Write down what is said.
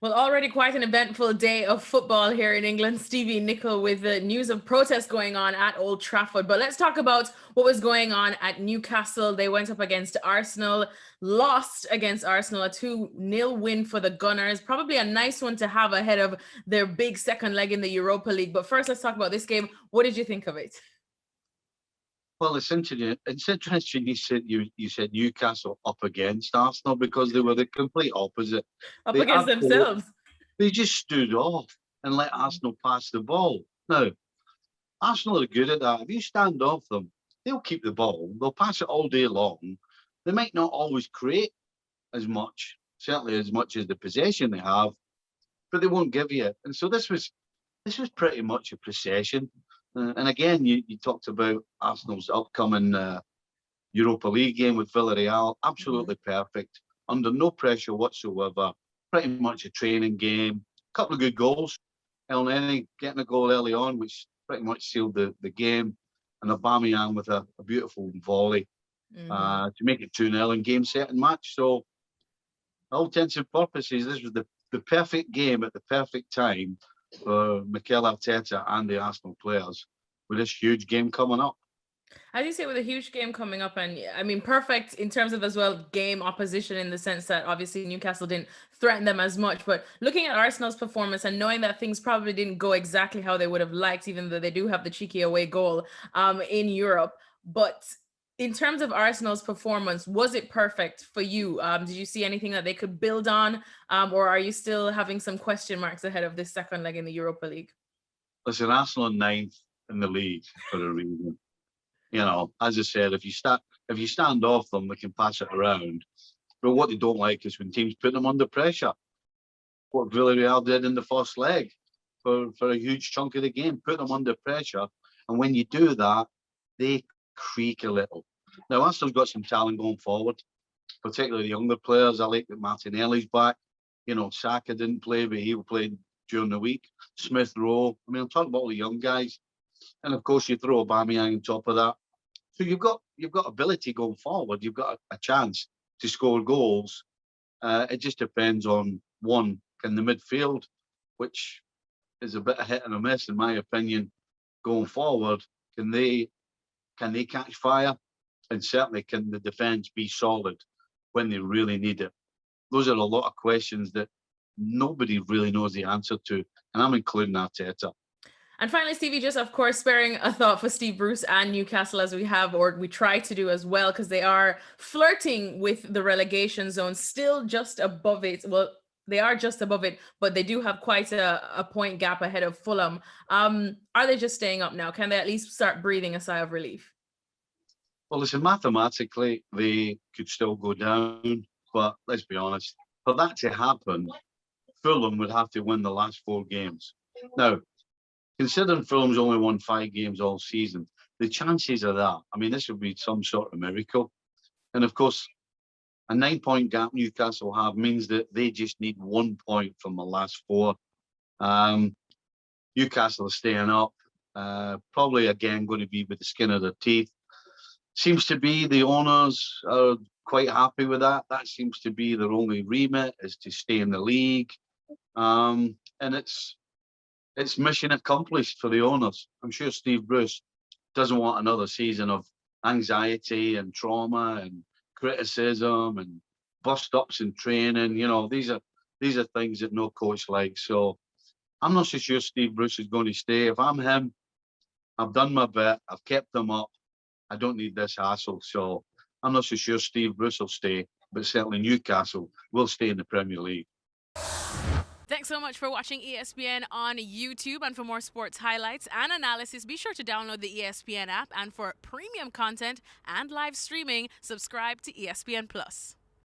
Well, already quite an eventful day of football here in England. Stevie Nicol with the news of protests going on at Old Trafford. But let's talk about what was going on at Newcastle. They went up against Arsenal, lost against Arsenal, a 2-0 win for the Gunners. Probably a nice one to have ahead of their big second leg in the Europa League. But first, let's talk about this game. What did you think of it? Well, it's interesting. It's interesting you said Newcastle up against Arsenal because they were the complete opposite. Up They against absolutely themselves. they just stood off and let Arsenal pass the ball. Now, Arsenal are good at that. If you stand off them, they'll keep the ball. They'll pass it all day long. They might not always create as much, certainly as much as the possession they have, but they won't give you it. And so this was pretty much a procession. And again, you talked about Arsenal's upcoming Europa League game with Villarreal. Absolutely perfect, under no pressure whatsoever. Pretty much a training game. Couple of good goals. Elneny getting a goal early on, which pretty much sealed the game. And Aubameyang with a beautiful volley to make it 2-0 in game, set, and match. So, all intents and purposes, this was the perfect game at the perfect time for Mikel Arteta and the Arsenal players with this huge game coming up. As you say, with a huge game coming up, and I mean, perfect in terms of as well game opposition in the sense that obviously Newcastle didn't threaten them as much. But looking at Arsenal's performance and knowing that things probably didn't go exactly how they would have liked, even though they do have the cheeky away goal in Europe. But in terms of Arsenal's performance, was it perfect for you? Did you see anything that they could build on, or are you still having some question marks ahead of this second leg in the Europa League? Listen, Arsenal are ninth in the league for a reason. As I said, if you stand off them, they can pass it around. But what they don't like is when teams put them under pressure. What Villarreal did in the first leg for a huge chunk of the game, put them under pressure. And when you do that, they creak a little. Now, Arsenal's got some talent going forward, particularly the younger players. I like that Martinelli's back. Saka didn't play, but he will play during the week. Smith Rowe. I mean, I'm talking about all the young guys. And of course, you throw Aubameyang on top of that. So you've got ability going forward. You've got a chance to score goals. It just depends on one, can the midfield, which is a bit of hit and a miss in my opinion, going forward. Can they catch fire? And certainly, can the defence be solid when they really need it? Those are a lot of questions that nobody really knows the answer to, and I'm including Arteta. And finally, Stevie, just of course, sparing a thought for Steve Bruce and Newcastle as we have, or we try to do as well, because they are flirting with the relegation zone, still just above it. Well, they are just above it, but they do have quite a point gap ahead of Fulham. Are they just staying up now? Can they at least start breathing a sigh of relief? Well, listen, mathematically, they could still go down, but let's be honest, for that to happen, Fulham would have to win the last 4 games. Now, considering Fulham's only won 5 games all season, the chances of that, I mean, this would be some sort of miracle. And of course, a 9-point gap Newcastle have means that they just need 1 point from the last 4. Newcastle are staying up, probably again going to be with the skin of their teeth. Seems to be the owners are quite happy with that. That seems to be their only remit, is to stay in the league. And it's mission accomplished for the owners. I'm sure Steve Bruce doesn't want another season of anxiety and trauma and criticism and bust-ups in training. These are things that no coach likes. So I'm not so sure Steve Bruce is going to stay. If I'm him, I've done my bit. I've kept them up. I don't need this hassle. So I'm not so sure Steve Bruce will stay, but certainly Newcastle will stay in the Premier League. Thanks so much for watching ESPN on YouTube. And for more sports highlights and analysis, be sure to download the ESPN app. And for premium content and live streaming, subscribe to ESPN Plus.